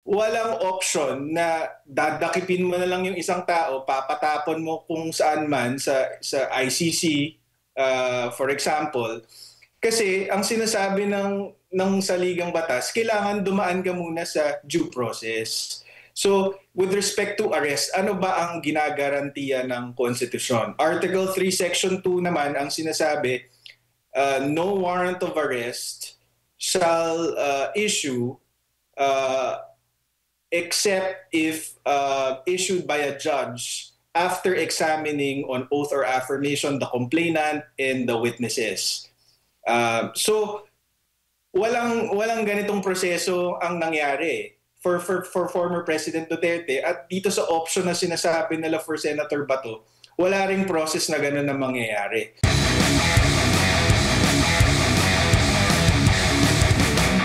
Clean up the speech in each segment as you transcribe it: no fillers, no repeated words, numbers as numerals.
walang option na dadakipin mo na lang yung isang tao, papatapon mo kung saan man sa ICC, for example. Kasi ang sinasabi ng saligang batas, kailangan dumaan ka muna sa due process. So, with respect to arrest, ano ba ang ginagarantiya ng konstitusyon? Article 3, Section 2 naman ang sinasabi, no warrant of arrest shall issue except if issued by a judge after examining on oath or affirmation the complainant and the witnesses. So, walang ganitong proseso ang nangyari for former President Duterte, at dito sa option na sinasabi nila for Senator Bato, wala ring process na gano'n na mangyayari.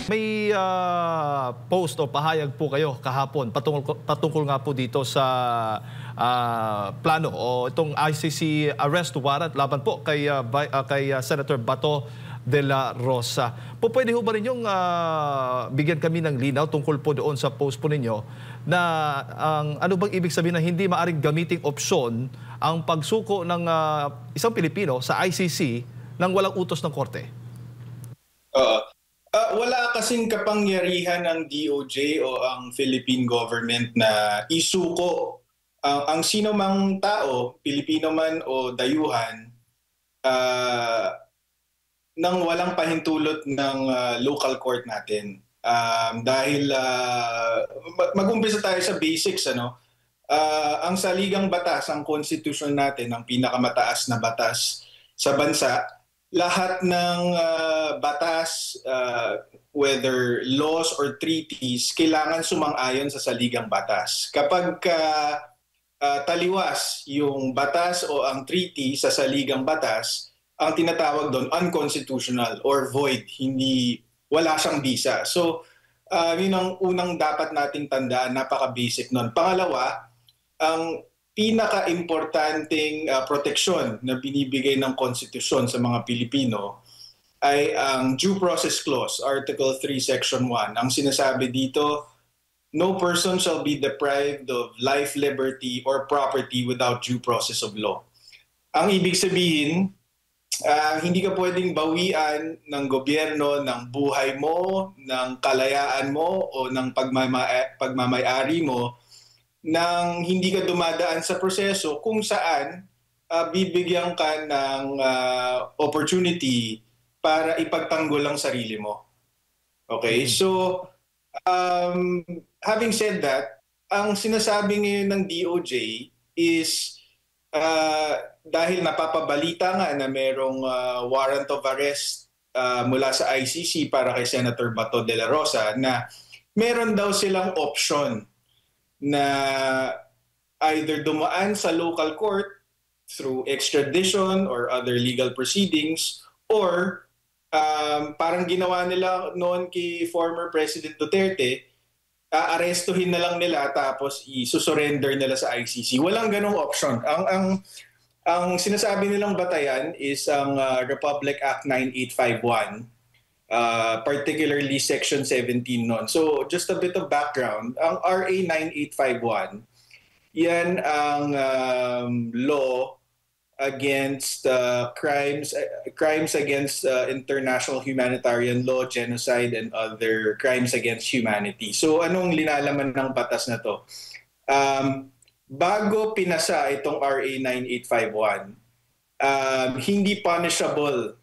May post o pahayag po kayo kahapon patungkol nga po dito sa plano o itong ICC arrest warrant laban po kay Senator Bato de la Rosa. Pwede ho ba ninyong bigyan kami ng linaw tungkol po doon sa post po ninyo na ano bang ibig sabihin na hindi maaring gamiting opsyon ang pagsuko ng isang Pilipino sa ICC nang walang utos ng korte? Wala kasing kapangyarihan ng DOJ o ang Philippine government na isuko ang sino mang tao, Pilipino man o dayuhan, nang walang pahintulot ng local court natin. Dahil mag-umpisa tayo sa basics, ano? Ang saligang batas, ang constitution natin, ang pinakamataas na batas sa bansa, lahat ng batas, whether laws or treaties, kailangan sumang-ayon sa saligang batas. Kapag taliwas yung batas o ang treaty sa saligang batas, ang tinatawag doon unconstitutional or void, wala siyang bisa. So, yun ang unang dapat nating tandaan, napaka-basic nun. Pangalawa, ang pinaka-importanting proteksyon na binibigay ng konstitusyon sa mga Pilipino ay ang Due Process Clause, Article 3, Section 1. Ang sinasabi dito, no person shall be deprived of life, liberty, or property without due process of law. Ang ibig sabihin, hindi ka pwedeng bawian ng gobyerno ng buhay mo, ng kalayaan mo, o ng pagmamayari mo nang hindi ka dumadaan sa proseso kung saan bibigyan ka ng opportunity para ipagtanggol ang sarili mo. Okay? So, having said that, ang sinasabi ngayon ng DOJ is dahil napapabalita nga na merong warrant of arrest mula sa ICC para kay Senator Bato de la Rosa, na meron daw silang option na either dumaan sa local court through extradition or other legal proceedings, or parang ginawa nila noon kay former President Duterte, aarestuhin na lang nila tapos i-surrender nila sa ICC. Walang ganong option. Ang sinasabi nilang batayan is ang Republic Act 9851, particularly Section 17 nun. So just a bit of background, ang RA 9851, yan ang law against crimes against international humanitarian law, genocide, and other crimes against humanity. So anong linalaman ng batas na to? Bago pinasa itong RA 9851, hindi punishable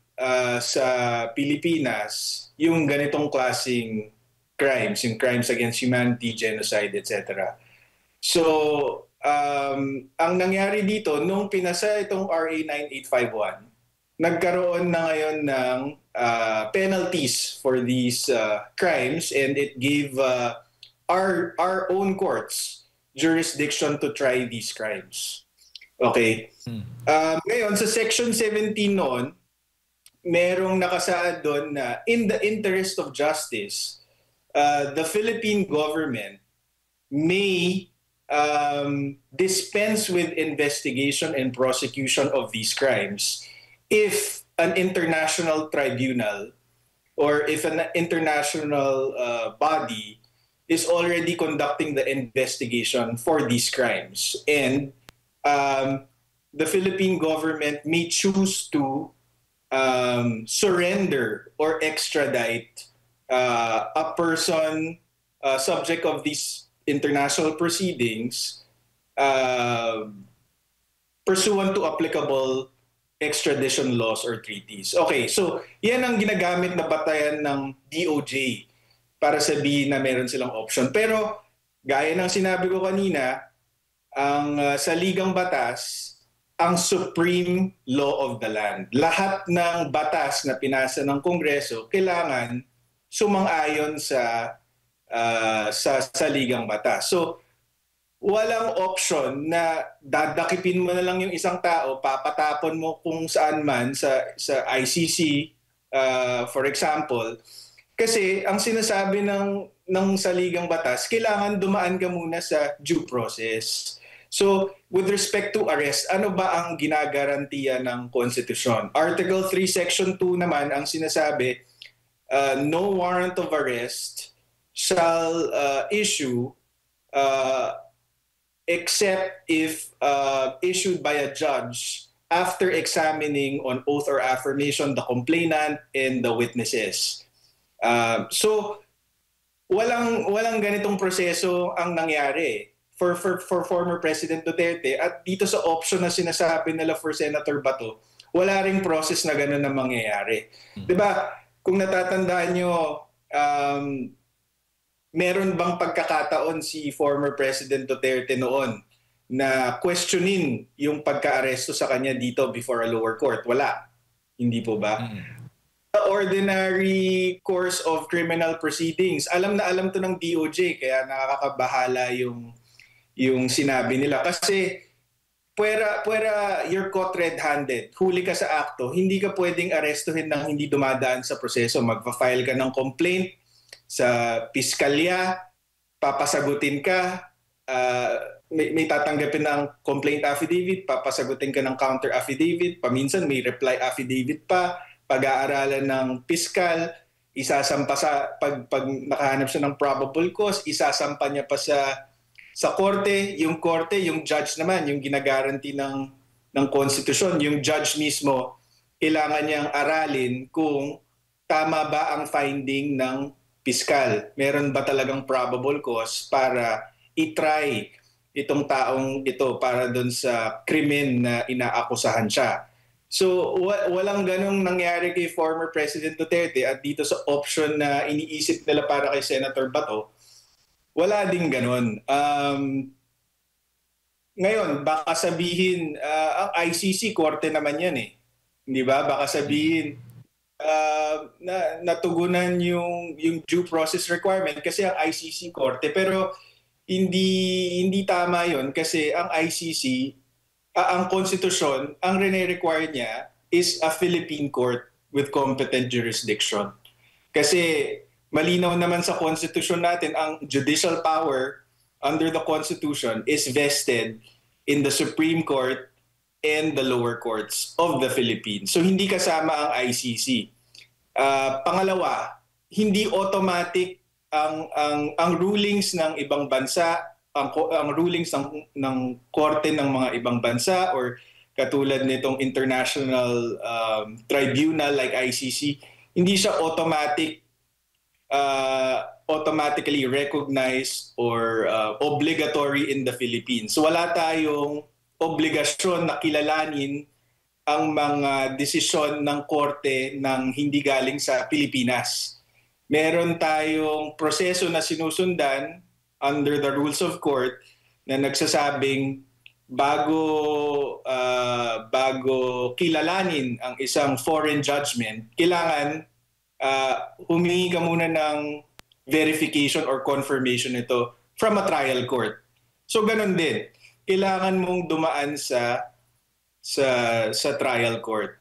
sa Pilipinas yung ganitong klaseng crimes, yung crimes against humanity, genocide, etc. So, ang nangyari dito, nung pinasa itong RA 9851, nagkaroon na ngayon ng penalties for these crimes, and it gave our own courts jurisdiction to try these crimes. Okay? Ngayon, sa Section 17 noon, merong nakasaad doon na in the interest of justice, the Philippine government may dispense with investigation and prosecution of these crimes if an international tribunal or if an international body is already conducting the investigation for these crimes. And the Philippine government may choose to surrender or extradite a person subject of these international proceedings pursuant to applicable extradition laws or treaties. Okay, so yan ang ginagamit na batayan ng DOJ para sabihin na meron silang option. Pero gaya ng sinabi ko kanina, ang sa ligang batas, ang supreme law of the land. Lahat ng batas na pinasa ng Kongreso kailangan sumang-ayon sa ligang batas. So walang option na dadakipin mo na lang yung isang tao, papatapon mo kung saan man sa ICC, for example. Kasi ang sinasabi ng saligang batas, kailangan dumaan ka muna sa due process. So, with respect to arrest, ano ba ang ginagarantiya ng konstitusyon? Article 3, Section 2 naman ang sinasabi, no warrant of arrest shall issue except if issued by a judge after examining on oath or affirmation the complainant and the witnesses. So walang ganitong proseso ang nangyari for former President Duterte, at dito sa option na sinasabi nila for Senator Bato, wala ring process na gano'n na mangyayari. 'Di ba? Kung natatandaan nyo, meron bang pagkakataon si former President Duterte noon na questionin yung pagka-aresto sa kanya dito before a lower court? Wala. Hindi po ba? The ordinary course of criminal proceedings, alam na alam to ng DOJ, kaya nakakabahala yung sinabi nila. Kasi puwera you're caught red-handed, huli ka sa akto, hindi ka pwedeng arestuhin ng hindi dumadaan sa proseso. Magpa-file ka ng complaint sa piskalya, papasagutin ka, may tatanggapin ng complaint affidavit, papasagutin ka ng counter affidavit, paminsan may reply affidavit pa, pag-aaralan ng piskal, isasampa pag nakahanap siya ng probable cause, isasampa niya pa sa korte, yung judge naman, yung ginagaranti ng konstitusyon, yung judge mismo, kailangan niyang aralin kung tama ba ang finding ng piskal. Meron ba talagang probable cause para i-try itong taong ito para doon sa krimen na inaakusahan siya. So walang ganong nangyari kay former President Duterte, at dito sa option na iniisip nila para kay Senator Bato, wala ding ganon. Ngayon, baka sabihin, ang ICC, korte naman yan eh. Hindi ba? Baka sabihin, natugunan yung due process requirement kasi ang ICC korte, pero hindi tama yon, kasi ang ICC, ang konstitusyon, ang rene-require niya is a Philippine court with competent jurisdiction. Kasi malinaw naman sa konstitusyon natin, ang judicial power under the Constitution is vested in the Supreme Court and the lower courts of the Philippines. So hindi kasama ang ICC. Pangalawa, hindi automatic ang rulings ng ibang bansa, ang rulings ng korte ng mga ibang bansa or katulad nitong international tribunal like ICC, hindi siya automatically recognized or obligatory in the Philippines. So wala tayong obligasyon na kilalanin ang mga desisyon ng korte ng hindi galing sa Pilipinas. Meron tayong proseso na sinusundan under the rules of court na nagsasabing bago kilalanin ang isang foreign judgment, kailangan humingi ka muna ng verification or confirmation nito from a trial court. So ganun din. Kailangan mong dumaan sa trial court.